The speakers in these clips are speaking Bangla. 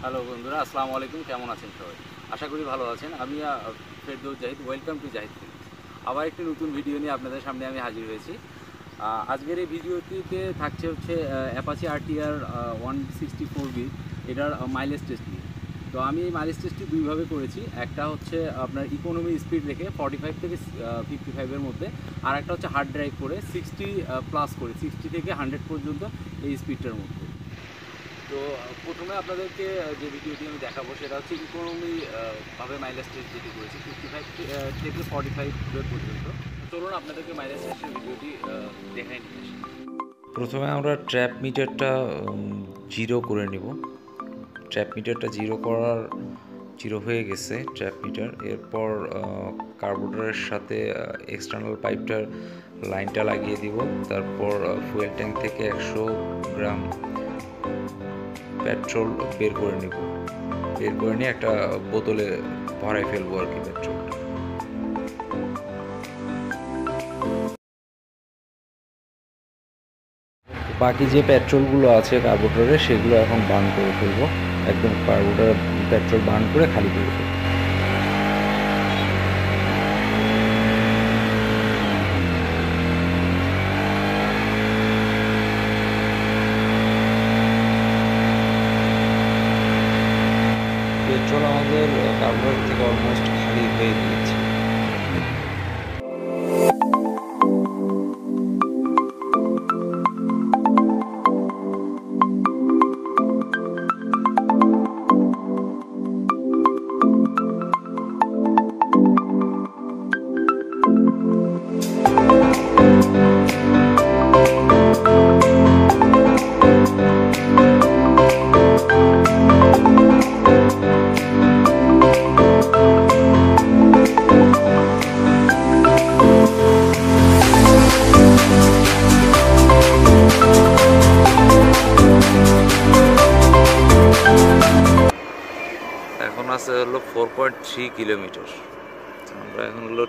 হ্যালো বন্ধুরা, আসসালামু আলাইকুম। কেমন আছেন সবাই? আশা করি ভালো আছেন। আমি Ferdous Zahid. Welcome to Zahid films. আবার একটি নতুন ভিডিও নিয়ে আপনাদের সামনে আমি হাজির হয়েছি। আজকের এই ভিডিওটিতে থাকছে হচ্ছে অ্যাপাচি আরটিআর 164B, এটার মাইলেজ টেস্ট নিয়ে। তো আমি এই মাইলেজ টেস্টটি দুইভাবে করেছি। একটা হচ্ছে আপনার ইকোনমি স্পিড রেখে 45 থেকে 55-এর মধ্যে, আর একটা হচ্ছে হার্ড ড্রাইভ করে 60 প্লাস করে 60 থেকে 100 পর্যন্ত এই স্পিডটার মধ্যে। তো প্রথমে আপনাদেরকে যে ভিডিওটি আমি দেখাবো সেটা হচ্ছে ইকোনমি ভাবে মাইলেজ টেস্ট যেটি করেছি 55 থেকে 45 পর্যন্ত। চলুন আপনাদেরকে মাইলেজ টেস্টের ভিডিওটি দেখাই নিয়ে আসি। প্রথমে আমরা ট্র্যাপ মিটারটা জিরো করে নিব। ট্র্যাপ মিটারটা জিরো হয়ে গেছে ট্র্যাপ মিটার। এরপর কার্বোরেটরের সাথে এক্সটার্নাল পাইপটার লাইনটা লাগিয়ে দিব। তারপর ফুয়েল ট্যাঙ্ক থেকে 100 গ্রাম পেট্রোল বের করে নিয়ে একটা বোতলে ভরাই ফেলবো আর কি পেট্রোলটা। বাকি যে পেট্রোলগুলো আছে কার্বোরেটরে সেগুলো এখন বার্ন করে ফেলবো। একদম কার্বোরেটর পেট্রোল বার্ন করে খালি করে ফেলবো। পেট্রোল আমাদের কার্বোরেটর থেকে অলমোস্ট খালি হয়ে গিয়েছে। এখন আছে হলো 4.3 কিলোমিটার। আমরা এখন হলো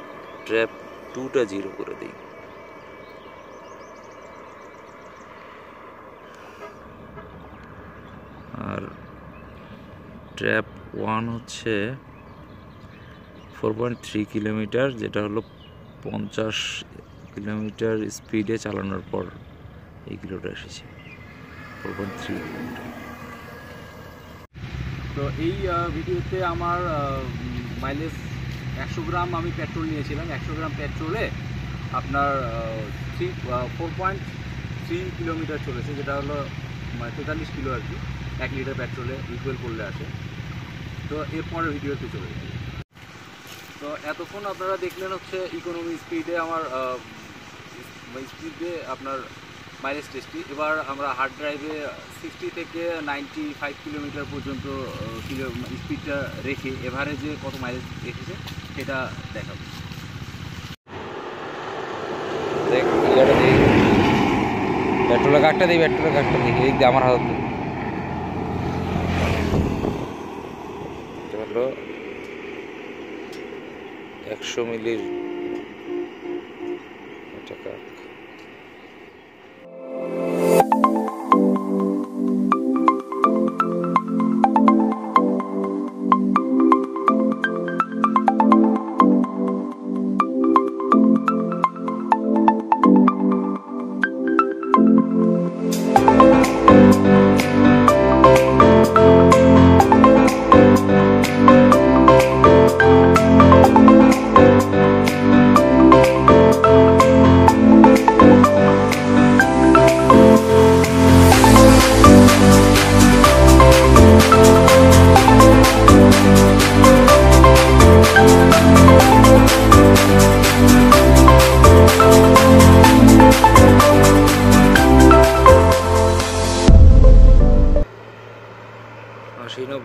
ট্র্যাপ 2টা জিরো করে দিই। আর ট্র্যাপ 1 হচ্ছে 4.3 কিলোমিটার, যেটা হলো 50 কিলোমিটার স্পিডে চালানোর পর এই কিলোটা এসেছে 4.3 কিলোমিটার। তো এই ভিডিওতে আমার মাইলেজ 100 গ্রাম আমি পেট্রোল নিয়েছিলাম। 100 গ্রাম পেট্রোলে আপনার 4.3 কিলোমিটার চলেছে, যেটা হলো 43 কিলো আর কি, 1 লিটার পেট্রোলে ইকুয়াল করলে আসে। তো এরপরের ভিডিওতে চলে যাই। তো এতক্ষণ আপনারা দেখলেন হচ্ছে ইকোনমি স্পিডে আমার আপনার মাইলেজ টেস্টটি। এবার আমরা হার্ড ড্রাইভে 60 থেকে 95 কিলোমিটার পর্যন্ত স্পিডটা রেখে এভারেজে কত মাইলেজ রেখেছে সেটা দেখাবো। দেখ ইয়াটা দিই, পেট্রোলের কার্ডটা দিই, এই যে আমার হাত হলো 100 মিলির টাকা।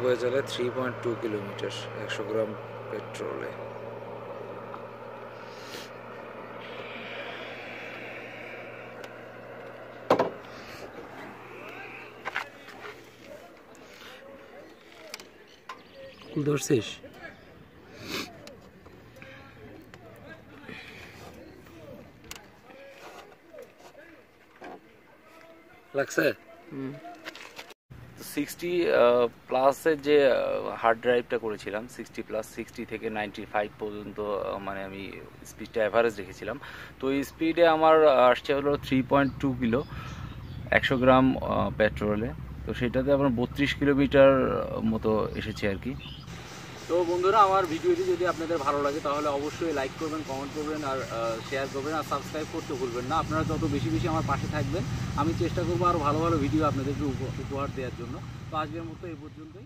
বয়ে চলে 3.2 কিলোমিটার 100 গ্রাম পেট্রোলে। ধরছিস? লাগছে? 60 প্লাসের যে হার্ড ড্রাইভটা করেছিলাম, 60 থেকে 95 পর্যন্ত মানে আমি স্পিডটা অ্যাভারেজ রেখেছিলাম। তো এই স্পিডে আমার আসছে হলো 3.2 কিলো 100 গ্রাম পেট্রোলে। তো সেটাতে আমার 32 কিলোমিটার মতো এসেছে আর কি। তো বন্ধুরা, আমার ভিডিওটি যদি আপনাদের ভালো লাগে তাহলে অবশ্যই লাইক করবেন, কমেন্ট করবেন, আর শেয়ার করবেন, আর সাবস্ক্রাইব করতে ভুলবেন না। আপনারা যত বেশি বেশি আমার পাশে থাকবেন, আমি চেষ্টা করবো আরও ভালো ভালো ভিডিও আপনাদেরকে উপহার দেওয়ার জন্য। তো আজকের মতো এই পর্যন্তই।